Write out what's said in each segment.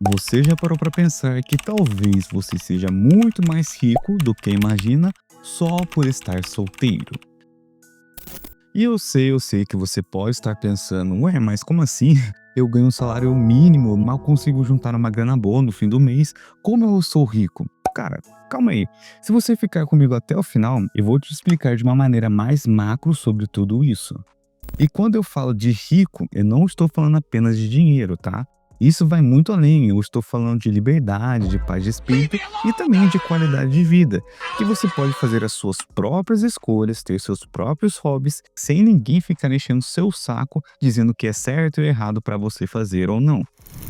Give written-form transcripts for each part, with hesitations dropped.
Você já parou para pensar que talvez você seja muito mais rico do que imagina só por estar solteiro? E eu sei que você pode estar pensando, ué, mas como assim? Eu ganho um salário mínimo, mal consigo juntar uma grana boa no fim do mês, como eu sou rico? Cara, calma aí. Se você ficar comigo até o final, eu vou te explicar de uma maneira mais macro sobre tudo isso. E quando eu falo de rico, eu não estou falando apenas de dinheiro, tá? Isso vai muito além. Eu estou falando de liberdade, de paz de espírito e também de qualidade de vida. Que você pode fazer as suas próprias escolhas, ter seus próprios hobbies, sem ninguém ficar enchendo seu saco dizendo o que é certo e errado para você fazer ou não.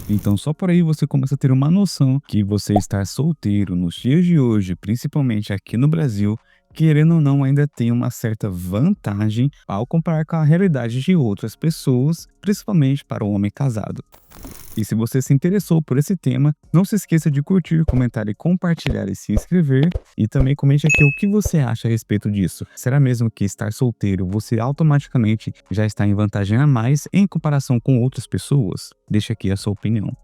Então, só por aí você começa a ter uma noção que você estar solteiro nos dias de hoje, principalmente aqui no Brasil, querendo ou não, ainda tem uma certa vantagem ao comparar com a realidade de outras pessoas, principalmente para o homem casado. E se você se interessou por esse tema, não se esqueça de curtir, comentar e compartilhar e se inscrever. E também comente aqui o que você acha a respeito disso. Será mesmo que estar solteiro você automaticamente já está em vantagem a mais em comparação com outras pessoas? Deixa aqui a sua opinião.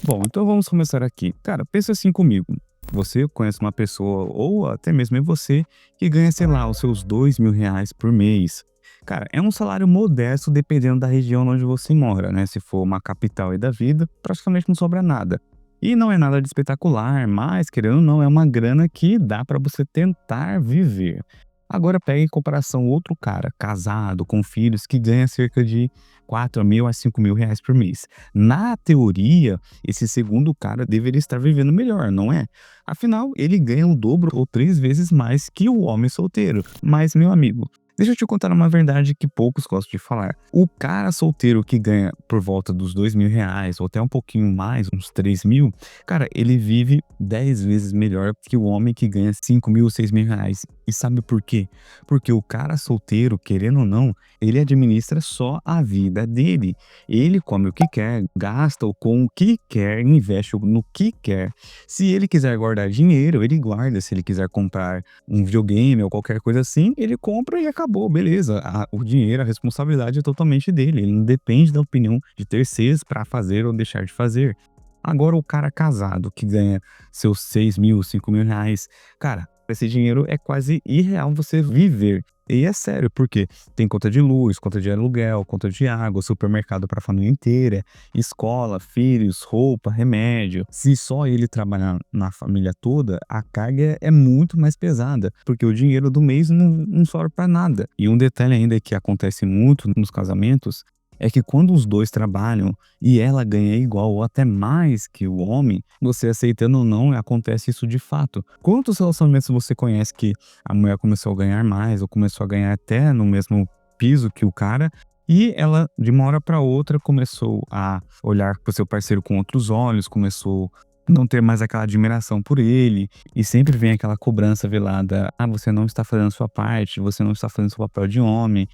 Bom, então vamos começar aqui. Cara, pensa assim comigo. Você conhece uma pessoa, ou até mesmo é você, que ganha, sei lá, os seus R$ 2.000 por mês. Cara, é um salário modesto dependendo da região onde você mora, né? Se for uma capital aí da vida, praticamente não sobra nada. E não é nada de espetacular, mas, querendo ou não, é uma grana que dá para você tentar viver. Agora pega em comparação outro cara, casado, com filhos, que ganha cerca de R$ 4.000 a R$ 5.000 por mês. Na teoria, esse segundo cara deveria estar vivendo melhor, não é? Afinal, ele ganha o dobro ou 3 vezes mais que o homem solteiro. Mas, meu amigo, deixa eu te contar uma verdade que poucos gostam de falar. O cara solteiro que ganha por volta dos R$ 2.000, ou até um pouquinho mais, uns 3.000, cara, ele vive 10 vezes melhor que o homem que ganha R$ 5.000, R$ 6.000. E sabe por quê? Porque o cara solteiro, querendo ou não, ele administra só a vida dele. Ele come o que quer, gasta com o que quer, investe no que quer. Se ele quiser guardar dinheiro, ele guarda. Se ele quiser comprar um videogame ou qualquer coisa assim, ele compra e acabou, beleza. O dinheiro, a responsabilidade é totalmente dele. Ele não depende da opinião de terceiros para fazer ou deixar de fazer. Agora, o cara casado que ganha seus R$ 6.000, R$ 5.000, cara, esse dinheiro é quase irreal você viver. E é sério, porque tem conta de luz, conta de aluguel, conta de água, supermercado para a família inteira, escola, filhos, roupa, remédio. Se só ele trabalhar na família toda, a carga é muito mais pesada, porque o dinheiro do mês não sobra para nada. E um detalhe ainda que acontece muito nos casamentos é que quando os dois trabalham e ela ganha igual ou até mais que o homem, você aceitando ou não, acontece isso de fato. Quantos relacionamentos você conhece que a mulher começou a ganhar mais ou começou a ganhar até no mesmo piso que o cara e ela, de uma hora para outra, começou a olhar para o seu parceiro com outros olhos, começou não ter mais aquela admiração por ele e sempre vem aquela cobrança velada: ah, você não está fazendo a sua parte, você não está fazendo o seu papel de homem,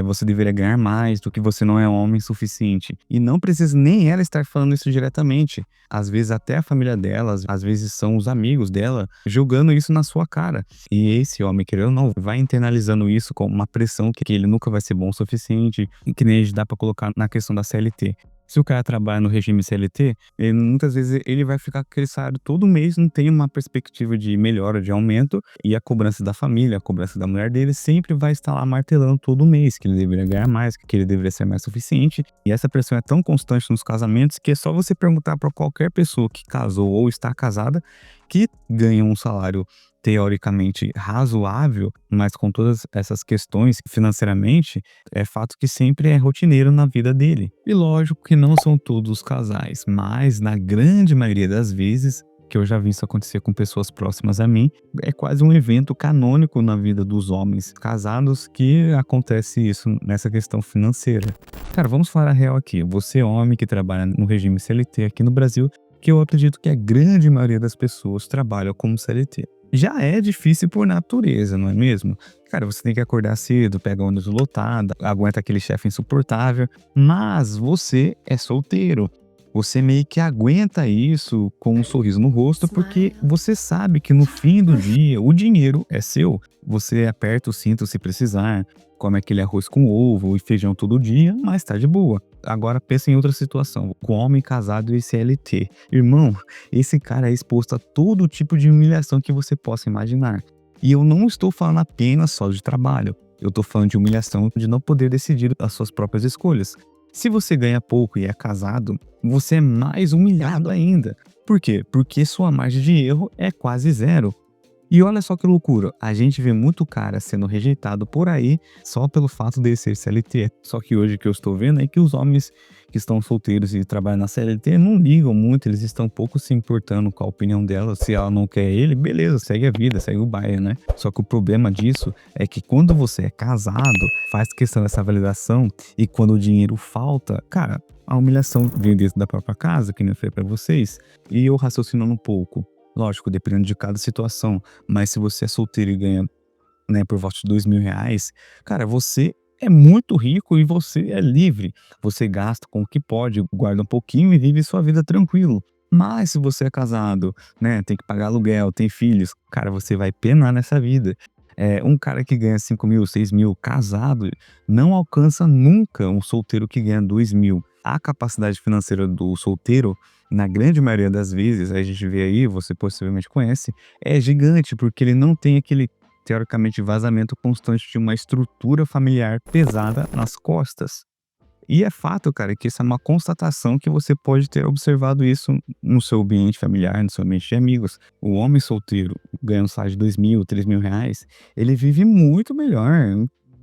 você deveria ganhar mais do que você não é homem suficiente. E não precisa nem ela estar falando isso diretamente. Às vezes até a família dela, às vezes são os amigos dela, julgando isso na sua cara. E esse homem, querendo ou não, vai internalizando isso como uma pressão que ele nunca vai ser bom o suficiente, e que nem dá pra colocar na questão da CLT. Se o cara trabalha no regime CLT, muitas vezes ele vai ficar com aquele salário todo mês, não tem uma perspectiva de melhora, de aumento, e a cobrança da família, a cobrança da mulher dele sempre vai estar lá martelando todo mês, que ele deveria ganhar mais, que ele deveria ser mais suficiente. E essa pressão é tão constante nos casamentos que é só você perguntar para qualquer pessoa que casou ou está casada, que ganha um salário teoricamente razoável, mas com todas essas questões financeiramente, é fato que sempre é rotineiro na vida dele. E lógico que não são todos os casais, mas na grande maioria das vezes, que eu já vi isso acontecer com pessoas próximas a mim, é quase um evento canônico na vida dos homens casados que acontece isso nessa questão financeira. Cara, vamos falar a real aqui. Você, homem que trabalha no regime CLT aqui no Brasil, que eu acredito que a grande maioria das pessoas trabalha como CLT. Já é difícil por natureza, não é mesmo? Cara, você tem que acordar cedo, pega ônibus lotado, aguenta aquele chefe insuportável, mas você é solteiro. Você meio que aguenta isso com um sorriso no rosto, porque você sabe que no fim do dia o dinheiro é seu. Você aperta o cinto se precisar, come aquele arroz com ovo e feijão todo dia, mas tá de boa. Agora pensa em outra situação, com homem casado e CLT. Irmão, esse cara é exposto a todo tipo de humilhação que você possa imaginar. E eu não estou falando apenas só de trabalho. Eu estou falando de humilhação de não poder decidir as suas próprias escolhas. Se você ganha pouco e é casado, você é mais humilhado ainda. Por quê? Porque sua margem de erro é quase zero. E olha só que loucura, a gente vê muito cara sendo rejeitado por aí só pelo fato de ser CLT. Só que hoje o que eu estou vendo é que os homens que estão solteiros e trabalham na CLT não ligam muito, eles estão pouco se importando com a opinião dela. Se ela não quer ele, beleza, segue a vida, segue o baile, né? Só que o problema disso é que quando você é casado, faz questão dessa validação e quando o dinheiro falta, cara, a humilhação vem dentro da própria casa, que nem eu falei pra vocês. E eu raciocinando um pouco. Lógico, dependendo de cada situação. Mas se você é solteiro e ganha, né, por volta de R$ 2.000, cara, você é muito rico e você é livre. Você gasta com o que pode, guarda um pouquinho e vive sua vida tranquilo. Mas se você é casado, né, tem que pagar aluguel, tem filhos, cara, você vai penar nessa vida. Um cara que ganha 5.000, 6.000, casado, não alcança nunca um solteiro que ganha 2.000. A capacidade financeira do solteiro, na grande maioria das vezes, a gente vê aí, você possivelmente conhece, é gigante, porque ele não tem aquele, teoricamente, vazamento constante de uma estrutura familiar pesada nas costas. E é fato, cara, que isso é uma constatação que você pode ter observado isso no seu ambiente familiar, no seu ambiente de amigos. O homem solteiro ganhando um salário de 2.000, R$ 3.000, ele vive muito melhor,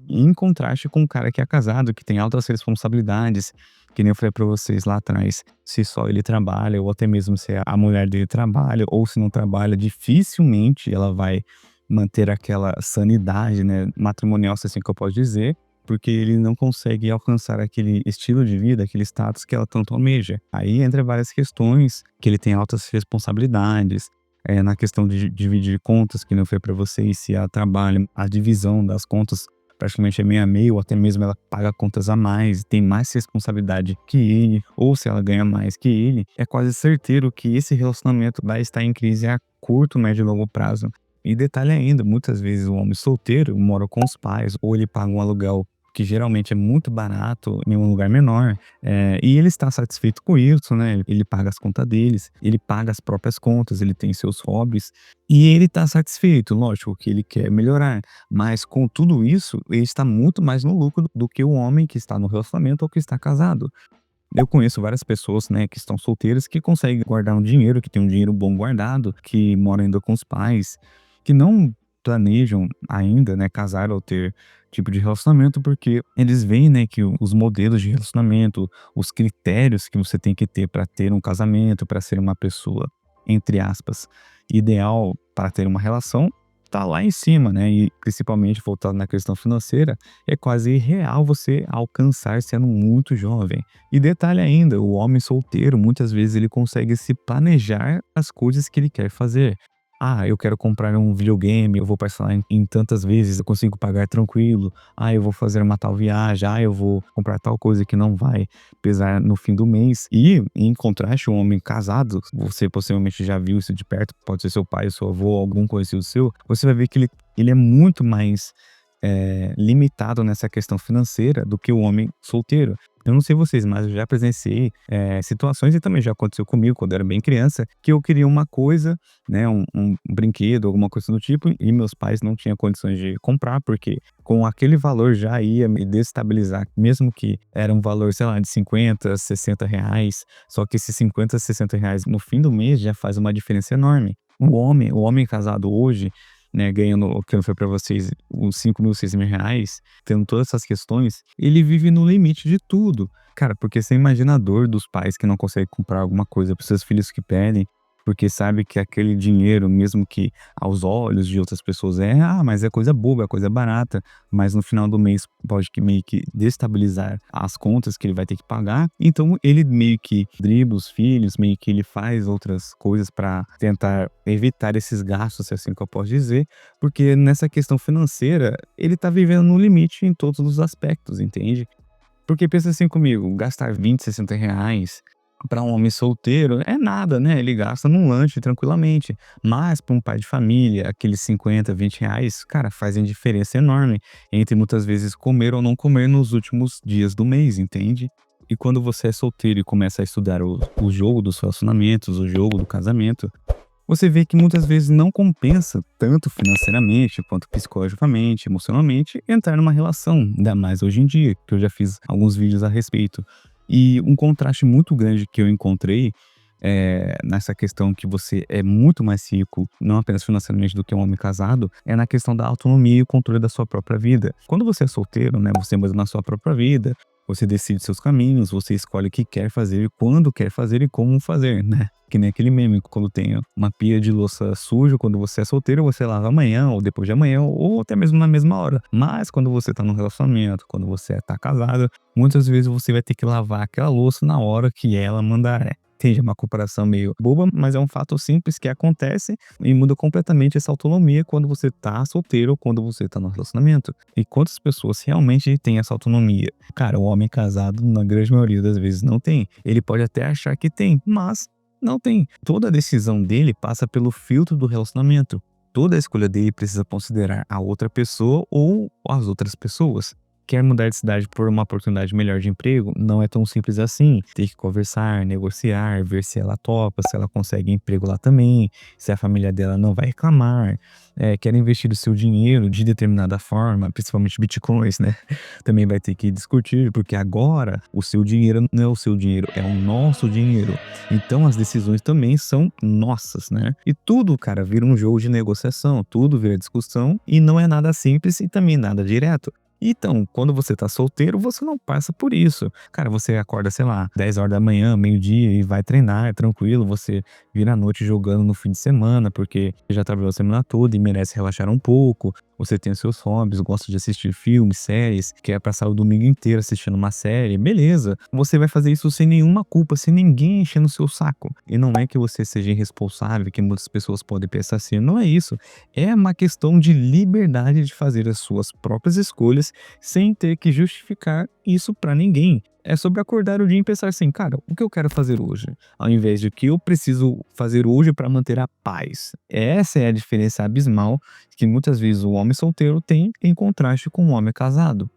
em contraste com o cara que é casado, que tem altas responsabilidades, que nem eu falei pra vocês lá atrás. Se só ele trabalha, ou até mesmo se a mulher dele trabalha, ou se não trabalha, dificilmente ela vai manter aquela sanidade, né, matrimonial, se é assim que eu posso dizer, porque ele não consegue alcançar aquele estilo de vida, aquele status que ela tanto almeja. Aí entra várias questões, que ele tem altas responsabilidades, na questão de dividir contas, que não foi para vocês, se ela trabalha, a divisão das contas praticamente é meio a meio, ou até mesmo ela paga contas a mais, tem mais responsabilidade que ele, ou se ela ganha mais que ele, é quase certeiro que esse relacionamento vai estar em crise a curto, médio e longo prazo. E detalhe ainda, muitas vezes o homem solteiro mora com os pais, ou ele paga um aluguel que geralmente é muito barato em um lugar menor, e ele está satisfeito com isso, né? Ele paga as contas deles, ele paga as próprias contas, ele tem seus hobbies, e ele está satisfeito, lógico que ele quer melhorar, mas com tudo isso, ele está muito mais no lucro do que o homem que está no relacionamento ou que está casado. Eu conheço várias pessoas, né, que estão solteiras, que conseguem guardar um dinheiro, que tem um dinheiro bom guardado, que moram ainda com os pais, que não planejam ainda, né, casar ou ter tipo de relacionamento, porque eles veem, né, que os modelos de relacionamento, os critérios que você tem que ter para ter um casamento, para ser uma pessoa, entre aspas, ideal para ter uma relação, tá lá em cima, né? E principalmente voltado na questão financeira, é quase irreal você alcançar sendo muito jovem. E detalhe ainda, o homem solteiro, muitas vezes ele consegue se planejar as coisas que ele quer fazer. Ah, eu quero comprar um videogame, eu vou parcelar em tantas vezes, eu consigo pagar tranquilo. Ah, eu vou fazer uma tal viagem. Ah, eu vou comprar tal coisa que não vai pesar no fim do mês. E, em contraste, um homem casado, você possivelmente já viu isso de perto, pode ser seu pai, seu avô, algum conhecido seu, você vai ver que ele é muito mais limitado nessa questão financeira do que o homem solteiro. Eu não sei vocês, mas eu já presenciei situações, e também já aconteceu comigo quando eu era bem criança, que eu queria uma coisa, né, um brinquedo, alguma coisa do tipo, e meus pais não tinham condições de comprar, porque com aquele valor já ia me destabilizar, mesmo que era um valor, sei lá, de 50, 60 reais, só que esses 50, 60 reais no fim do mês já faz uma diferença enorme. O homem casado hoje, né, ganhando o que eu falei pra vocês, os 5.000, 6.000 reais, tendo todas essas questões, ele vive no limite de tudo. Cara, porque você imagina a dor dos pais que não conseguem comprar alguma coisa para seus filhos que pedem, porque sabe que aquele dinheiro, mesmo que aos olhos de outras pessoas mas é coisa boba, é coisa barata, mas no final do mês pode que meio que destabilizar as contas que ele vai ter que pagar. Então ele meio que dribla os filhos, meio que ele faz outras coisas para tentar evitar esses gastos, se é assim que eu posso dizer, porque nessa questão financeira, ele tá vivendo no limite em todos os aspectos, entende? Porque pensa assim comigo, gastar 20, 60 reais para um homem solteiro é nada, né? Ele gasta num lanche tranquilamente. Mas para um pai de família, aqueles 50, 20 reais, cara, fazem diferença enorme entre muitas vezes comer ou não comer nos últimos dias do mês, entende? E quando você é solteiro e começa a estudar o jogo dos relacionamentos, o jogo do casamento, você vê que muitas vezes não compensa tanto financeiramente, quanto psicologicamente, emocionalmente, entrar numa relação, ainda mais hoje em dia, que eu já fiz alguns vídeos a respeito. E um contraste muito grande que eu encontrei nessa questão que você é muito mais rico, não apenas financeiramente, do que um homem casado, é na questão da autonomia e o controle da sua própria vida. Quando você é solteiro, né, você manda na sua própria vida, você decide seus caminhos, você escolhe o que quer fazer, quando quer fazer e como fazer, né? Que nem aquele meme, quando tem uma pia de louça suja, quando você é solteiro, você lava amanhã, ou depois de amanhã, ou até mesmo na mesma hora. Mas quando você tá num relacionamento, quando você tá casado, muitas vezes você vai ter que lavar aquela louça na hora que ela mandar. Entende? É uma comparação meio boba, mas é um fato simples que acontece e muda completamente essa autonomia quando você tá solteiro ou quando você tá no relacionamento. E quantas pessoas realmente têm essa autonomia? Cara, o homem casado, na grande maioria das vezes, não tem. Ele pode até achar que tem, mas não tem. Toda a decisão dele passa pelo filtro do relacionamento. Toda a escolha dele precisa considerar a outra pessoa ou as outras pessoas. Quer mudar de cidade por uma oportunidade melhor de emprego? Não é tão simples assim. Tem que conversar, negociar, ver se ela topa, se ela consegue emprego lá também, se a família dela não vai reclamar. Quer investir o seu dinheiro de determinada forma, principalmente bitcoins, né? Também vai ter que discutir, porque agora o seu dinheiro não é o seu dinheiro, é o nosso dinheiro. Então as decisões também são nossas, né? E tudo, cara, vira um jogo de negociação, tudo vira discussão e não é nada simples e também nada direto. Então, quando você tá solteiro, você não passa por isso. Cara, você acorda, sei lá, 10 horas da manhã, meio-dia e vai treinar, é tranquilo. Você vira a noite jogando no fim de semana, porque já trabalhou a semana toda e merece relaxar um pouco. Você tem os seus hobbies, gosta de assistir filmes, séries, quer passar o domingo inteiro assistindo uma série, beleza. Você vai fazer isso sem nenhuma culpa, sem ninguém enchendo o seu saco. E não é que você seja irresponsável, que muitas pessoas podem pensar assim, não é isso. É uma questão de liberdade de fazer as suas próprias escolhas sem ter que justificar isso pra ninguém. É sobre acordar o dia e pensar assim, cara, o que eu quero fazer hoje? Ao invés de o que eu preciso fazer hoje para manter a paz. Essa é a diferença abismal que muitas vezes o homem solteiro tem em contraste com o homem casado.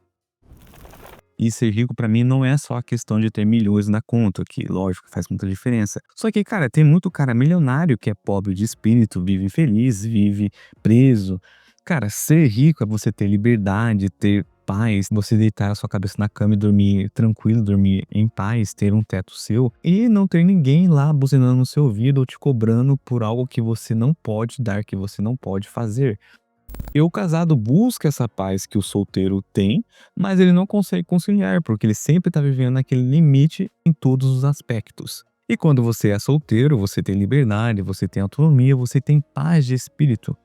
E ser rico pra mim não é só a questão de ter milhões na conta, que lógico faz muita diferença. Só que, cara, tem muito cara milionário que é pobre de espírito, vive infeliz, vive preso. Cara, ser rico é você ter liberdade, ter paz, você deitar a sua cabeça na cama e dormir tranquilo, dormir em paz, ter um teto seu e não ter ninguém lá buzinando no seu ouvido ou te cobrando por algo que você não pode dar, que você não pode fazer. E o casado busca essa paz que o solteiro tem, mas ele não consegue conciliar, porque ele sempre está vivendo naquele limite em todos os aspectos. E quando você é solteiro, você tem liberdade, você tem autonomia, você tem paz de espírito.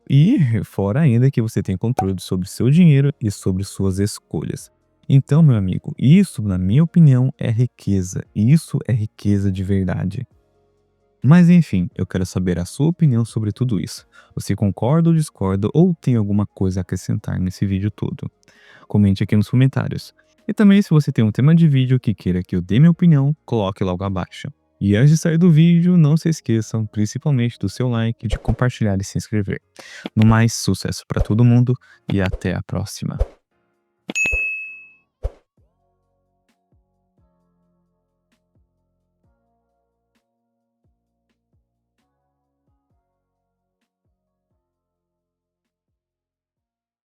E fora ainda que você tem controle sobre seu dinheiro e sobre suas escolhas. Então, meu amigo, isso, na minha opinião, é riqueza. Isso é riqueza de verdade. Mas enfim, eu quero saber a sua opinião sobre tudo isso. Você concorda ou discorda ou tem alguma coisa a acrescentar nesse vídeo todo? Comente aqui nos comentários. E também se você tem um tema de vídeo que queira que eu dê minha opinião, coloque logo abaixo. E antes de sair do vídeo, não se esqueçam principalmente do seu like, de compartilhar e se inscrever. No mais, sucesso para todo mundo e até a próxima.